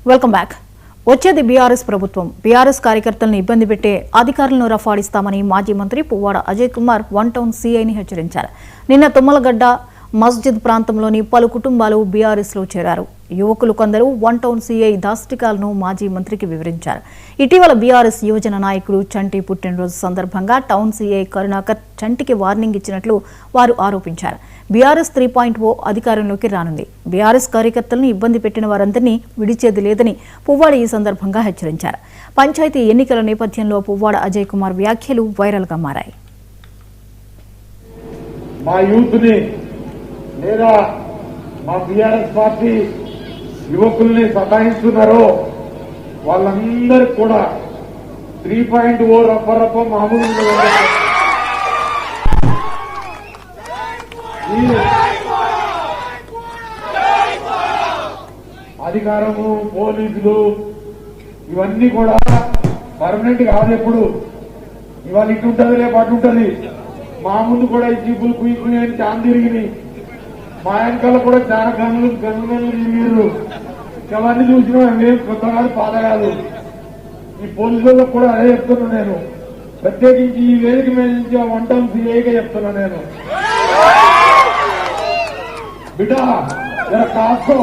Welcome back. వచ్చేది BRS ప్రభుత్వం. BRS కార్యకర్తలను ఇబ్బంది పెట్టే అధికారులను రఫాడిస్తామని మాజీ మంత్రి పువ్వాడ అజయ్ కుమార్ వన్ టౌన్ సీఐని హెచ్చరించారు. నిన్న తుమ్మలగడ్డ మస్జిద్ ప్రాంతంలోని పలు కుటుంబాలు బీఆర్ఎస్లో చేరారు. యువకులు కొందరు వన్ టౌన్ సీఐ దాష్టికాలను మాజీ మంత్రికి వివరించారు. ఇటీవల బీఆర్ఎస్ యువజన నాయకుడు చంటి పుట్టినరోజు సందర్భంగా టౌన్ సీఐ కరుణాకర్ చంటికి వార్నింగ్ ఇచ్చినట్లు వారు ఆరోపించారు. బీఆర్ఎస్ 3.0 అధికారంలోకి రానుంది. బీఆర్ఎస్ కార్యకర్తలను ఇబ్బంది పెట్టిన వారందరినీ విడిచేది లేదని పువ్వాడ ఈ సందర్భంగా హెచ్చరించారు. పంచాయతీ ఎన్నికల నేపథ్యంలో పువ్వాడ అజయ్ కుమార్ వ్యాఖ్యలు వైరల్గా మారాయి. మా యూత్ని లేదా మా బీఆర్ఎస్ పార్టీ యువకుల్ని సతాయిస్తున్నారో వాళ్ళందరికీ కూడా 3.0 రప్పరప్ప మామూలు అధికారము, పోలీసులు ఇవన్నీ కూడా పర్మనెంట్ కాదు. ఎప్పుడు ఇవాళ ఇటు ఉంటుంది, రేపు అటు ఉంటుంది. మా ముందు కూడా ఈ జీపులు కుయ్యి చాన్ తిరిగి మా వెనకాల కూడా చాలా గనులు తిరిగిరు. అవన్నీ చూసినా మేము కొత్త కాదు, పాత కాదు. ఈ పోలీసులకు కూడా అదే చెప్తున్నా నేను. ప్రత్యేకించి ఈ వేదిక మీద నుంచి వన్ టౌన్ సీఐగా చెప్తున్నా నేను. బిడ్డ జర కాస్తో,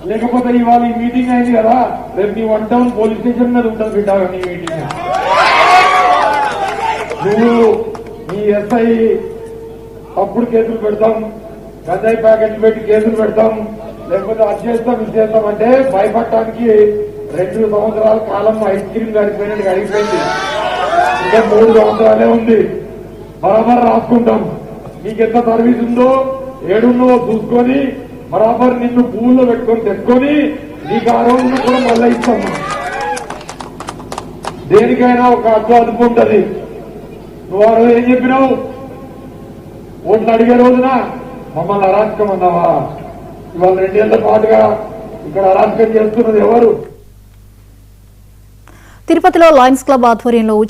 లేకపోతే ఇవాళ ఈ మీటింగ్ అయింది కదా, రేపు నీ వన్ టౌన్ పోలీస్ స్టేషన్ మీద ఉంటుంది బిడ్డ. నీ మీటింగ్ నువ్వు నీ ఎస్ఐ అప్పుడు కేసులు పెడతాం, గంజాయి ప్యాకెట్లు పెట్టి కేసులు పెడతాం, లేకపోతే అది చేస్తాం ఇది చేస్తాం అంటే భయపడటానికి 2 సంవత్సరాల కాలం ఐస్ క్రీమ్ గడిపోయినట్టు గడిపోయింది. ఇంకా 3 సంవత్సరాలే ఉంది. బరాబర్ రాసుకుంటాం. నీకెంత సర్వీస్ ఉందో, ఏడున్నో చూసుకొని బరాబర్ నిన్ను పూల్లో పెట్టుకొని తెచ్చుకొని నీకు ఆ రోజున కూడా మళ్ళీ ఇస్తాము. దేనికైనా ఒక అదుపు ఉంటుంది. నువ్వు ఆ రోజు ఏం చెప్పినావు? ఓట్లు అడిగే రోజున మమ్మల్ని అరాచకం అన్నావా? ఇవాళ 2 ఏళ్ల పాటుగా ఇక్కడ అరాచకం చేస్తున్నది ఎవరు? తిరుపతిలో లయన్స్ క్లబ్ ఆధ్వర్యంలో